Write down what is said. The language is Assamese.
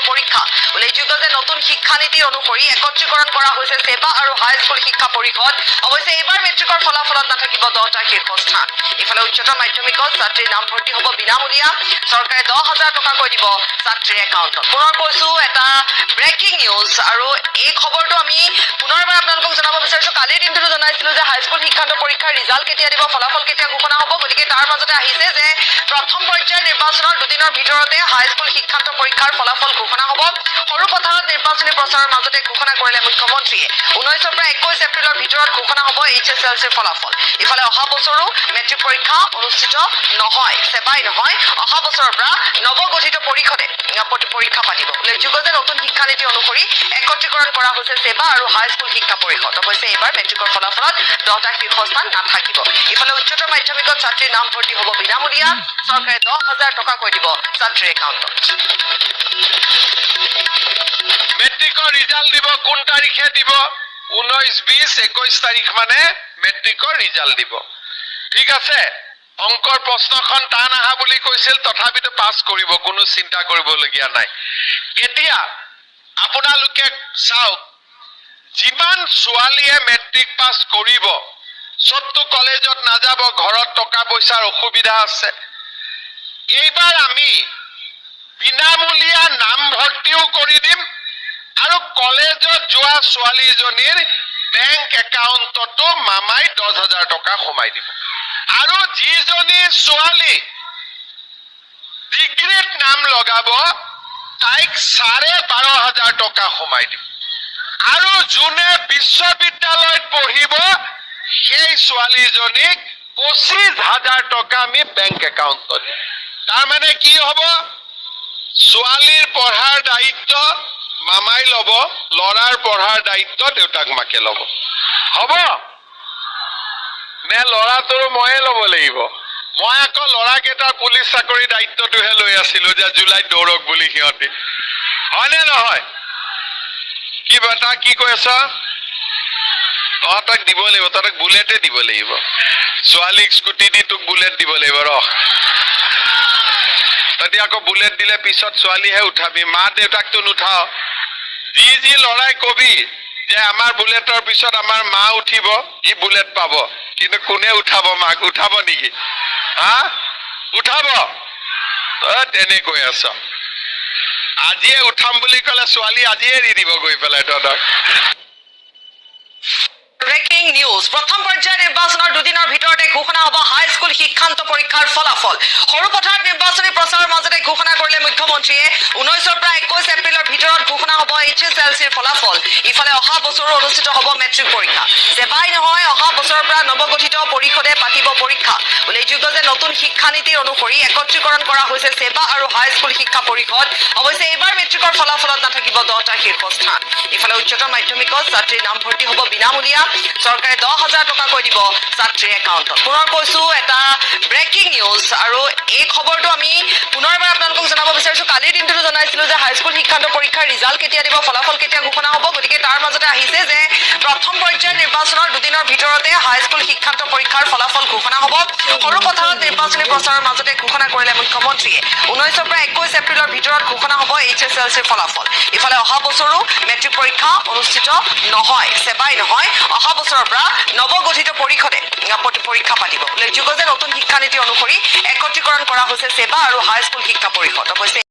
পৰীক্ষা উল্লেখযোগ্য যে নতুন শিক্ষানীতিৰ অনুসৰি একত্ৰীকৰণ কৰা হৈছে সেৱা আৰু হাইস্কুল শিক্ষা পৰিষদ অৱশ্যে এইবাৰ মেট্ৰিকৰ ফলাফলত নাথাকিব 10টা শীৰ্ষস্থান ইফালে উচ্চতৰ মাধ্যমিকত ছাত্ৰীৰ নাম ভৰ্তি হ'ব বিনামূলীয়া চৰকাৰে 10,000 টকাকৈ দিব ছাত্ৰীৰ একাউণ্টত পুনৰ কৈছো এটা ব্ৰেকিং নিউজ আৰু এই খবৰটো আমি পুনৰবাৰ আপোনালোকক জনাব বিচাৰিছো কালিৰ দিনটো জনাইছিলো যে হাইস্কুল শিক্ষান্ত পৰীক্ষাৰ ৰিজাল্ট কেতিয়া দিব ফলাফল কেতিয়া ঘোষণা হ'ব গতিকে তাৰ মাজতে আহিছে যে প্ৰথম পৰ্যায়ৰ নিৰ্বাচনৰ দুদিনৰ ভিতৰতে হাইস্কুল শিক্ষান্ত পৰীক্ষাৰ ফলাফল ঘোষণা হ'ব সৰু পথাৰত নিৰ্বাচনী প্ৰচাৰৰ মাজতে ঘোষণা কৰিলে মুখ্যমন্ত্ৰীয়ে 19 পৰা 21 এপ্ৰিলৰ ভিতৰত ঘোষণা হ'ব HSLCৰ ফলাফল ইফালে অহা বছৰো মেট্ৰিক পৰীক্ষা অনুষ্ঠিত নহয় সেৱাই নহয় অহা বছৰৰ পৰা নৱগঠিত পৰিষদে পৰীক্ষা পাতিব উল্লেখযোগ্য যে নতুন শিক্ষানীতি অনুসৰি একত্ৰীকৰণ কৰা হৈছে সেৱা আৰু হাইস্কুল শিক্ষা পৰিষদ অৱশ্যে এইবাৰ মেট্ৰিকৰ ফলাফলত 10টা শীৰ্ষস্থান নাথাকিব ইফালে উচ্চতৰ মাধ্যমিকত ছাত্ৰীৰ নাম ভৰ্তি হ'ব বিনামূলীয়া চৰকাৰে 10,000 টকাকৈ দিব ছাত্ৰীৰ একাউণ্টত মেট্ৰিকৰ ৰিজাল্ট দিব কোন তাৰিখে দিব 19, 20, 21 তাৰিখ মানে মেট্ৰিকৰ ৰিজাল্ট দিব ঠিক আছে অংকৰ প্ৰশ্নখন টান আহা বুলি কৈছিল তথাপিতো পাছ কৰিব কোনো চিন্তা কৰিবলগীয়া নাই এতিয়া আপোনালোকে চাওক যিমান ছোৱালীয়ে মেট্ৰিক পাছ কৰিব সবটো কলেজত নাযাব ঘৰত টকা পইচাৰ অসুবিধা আছে এইবাৰ আমি বিনামূলীয়া নাম ভৰ্তিও কৰি দিম আৰু কলেজত যোৱা ছোৱালীজনীৰ বেংক একাউণ্টতো মামাই 10,000 টকা সোমাই দিব আৰু যিজনী ছোৱালী ডিগ্ৰীত নাম লগাব তাইক 12,500 টকা সোমাই দিব আৰু যোনে বিশ্ববিদ্যালয়ত পঢ়িব সেই ছোৱালীজনীক 25,000 টকা আমি বেংক একাউণ্টত দিম তাৰ মানে কি হ'ব ছোৱালীৰ পঢ়াৰ দায়িত্ব মামাই ল'ব লৰাৰ পঢ়াৰ দায়িত্ব দেউতাক মাকে ল'ব হ'ব নে লৰাটোৰ ময়ে ল'ব লাগিব মই আকৌ লৰাকেইটাৰ পুলিচ চাকৰি দায়িত্বটোহে লৈ আছিলো যে জুলাইত দৌৰক বুলি সিহঁতে হয়নে নহয় কি বাটা কি কৈ আছ তহঁতক দিব লাগিব তহঁতক বুলেটে দিব লাগিব ছোৱালীক স্কুটি দি তোক বুলেট দিব লাগিব ৰহ তহঁতি আকৌ বুলেট দিলে পিছত ছোৱালীহে উঠাবি মা দেউতাকতো নুঠাও যি লৰাই কবি যে আমাৰ বুলেটৰ পিছত আমাৰ মা উঠিব ই বুলেট পাব কিন্তু কোনে উঠাব মাক উঠাব নেকি হা উঠাব তেনেকৈ আছ আজিয়ে উঠাম বুলি ক'লে ছোৱালী আজিয়ে এৰি দিব গৈ পেলাই তহঁতক ব্ৰেকিং নিউজ প্ৰথম পৰ্যায়ৰ নিৰ্বাচনৰ দুদিনৰ ভিতৰতে ঘোষণা হ'ব হাইস্কুল শিক্ষান্ত পৰীক্ষাৰ ফলাফল সৰু পথাৰত নিৰ্বাচনী প্ৰচাৰৰ মাজতে ঘোষণা কৰিলে মুখ্যমন্ত্ৰীয়ে 19 পৰা 21 এপ্ৰিলৰ ভিতৰত ঘোষণা হ'ব HSLCৰ ফলাফল ইফালে অহা বছৰো অনুষ্ঠিত হ'ব মেট্ৰিক পৰীক্ষা সেৱাই নহয় অহা বছৰৰ পৰা নৱগঠিত পৰিষদে পাতিব পৰীক্ষা উল্লেখযোগ্য যে নতুন শিক্ষানীতিৰ অনুসৰি একত্ৰীকৰণ কৰা হৈছে সেৱা আৰু হাইস্কুল শিক্ষা পৰিষদ অৱশ্যে এইবাৰ মেট্ৰিকৰ ফলাফলত নাথাকিব 10টা শীৰ্ষস্থান ইফালে উচ্চতৰ মাধ্যমিকত ছাত্ৰীৰ নাম ভৰ্তি হ'ব বিনামূলীয়া চৰকাৰে 10,000 টকাকৈ দিব ছাত্ৰীৰ একাউণ্টত পুনৰ কৈছো এটা ব্ৰেকিং নিউজ আৰু এই খবৰটো আমি পুনৰবাৰ আপোনালোকক জনাব বিচাৰিছো কালিৰ দিনটো জনাইছিলো যে হাইস্কুল শিক্ষান্ত পৰীক্ষাৰ ৰিজাল্ট কেতিয়া দিব ফলাফল কেতিয়া ঘোষণা হ'ব গতিকে তাৰ মাজতে আহিছে যে প্ৰথম পৰ্যায়ৰ নিৰ্বাচনৰ দুদিনৰ ভিতৰতে হাইস্কুল শিক্ষান্ত পৰীক্ষাৰ ফলাফল ঘোষণা হ'ব সৰু পথাৰত নিৰ্বাচনী প্ৰচাৰৰ মাজতে ঘোষণা কৰিলে মুখ্যমন্ত্ৰীয়ে 19 পৰা 21 এপ্ৰিলৰ ভিতৰত ঘোষণা হ'ব HSLCৰ ফলাফল ইফালে অহা বছৰো মেট্ৰিক পৰীক্ষা অনুষ্ঠিত নহয় সেৱাই নহয় অহা বছৰৰ পৰা নৱগঠিত পৰিষদে পৰীক্ষা পাতিব উল্লেখযোগ্য যে নতুন শিক্ষানীতি অনুসৰি একত্ৰীকৰণ কৰা হৈছে সেৱা আৰু হাইস্কুল শিক্ষা পৰিষদ অৱশ্যে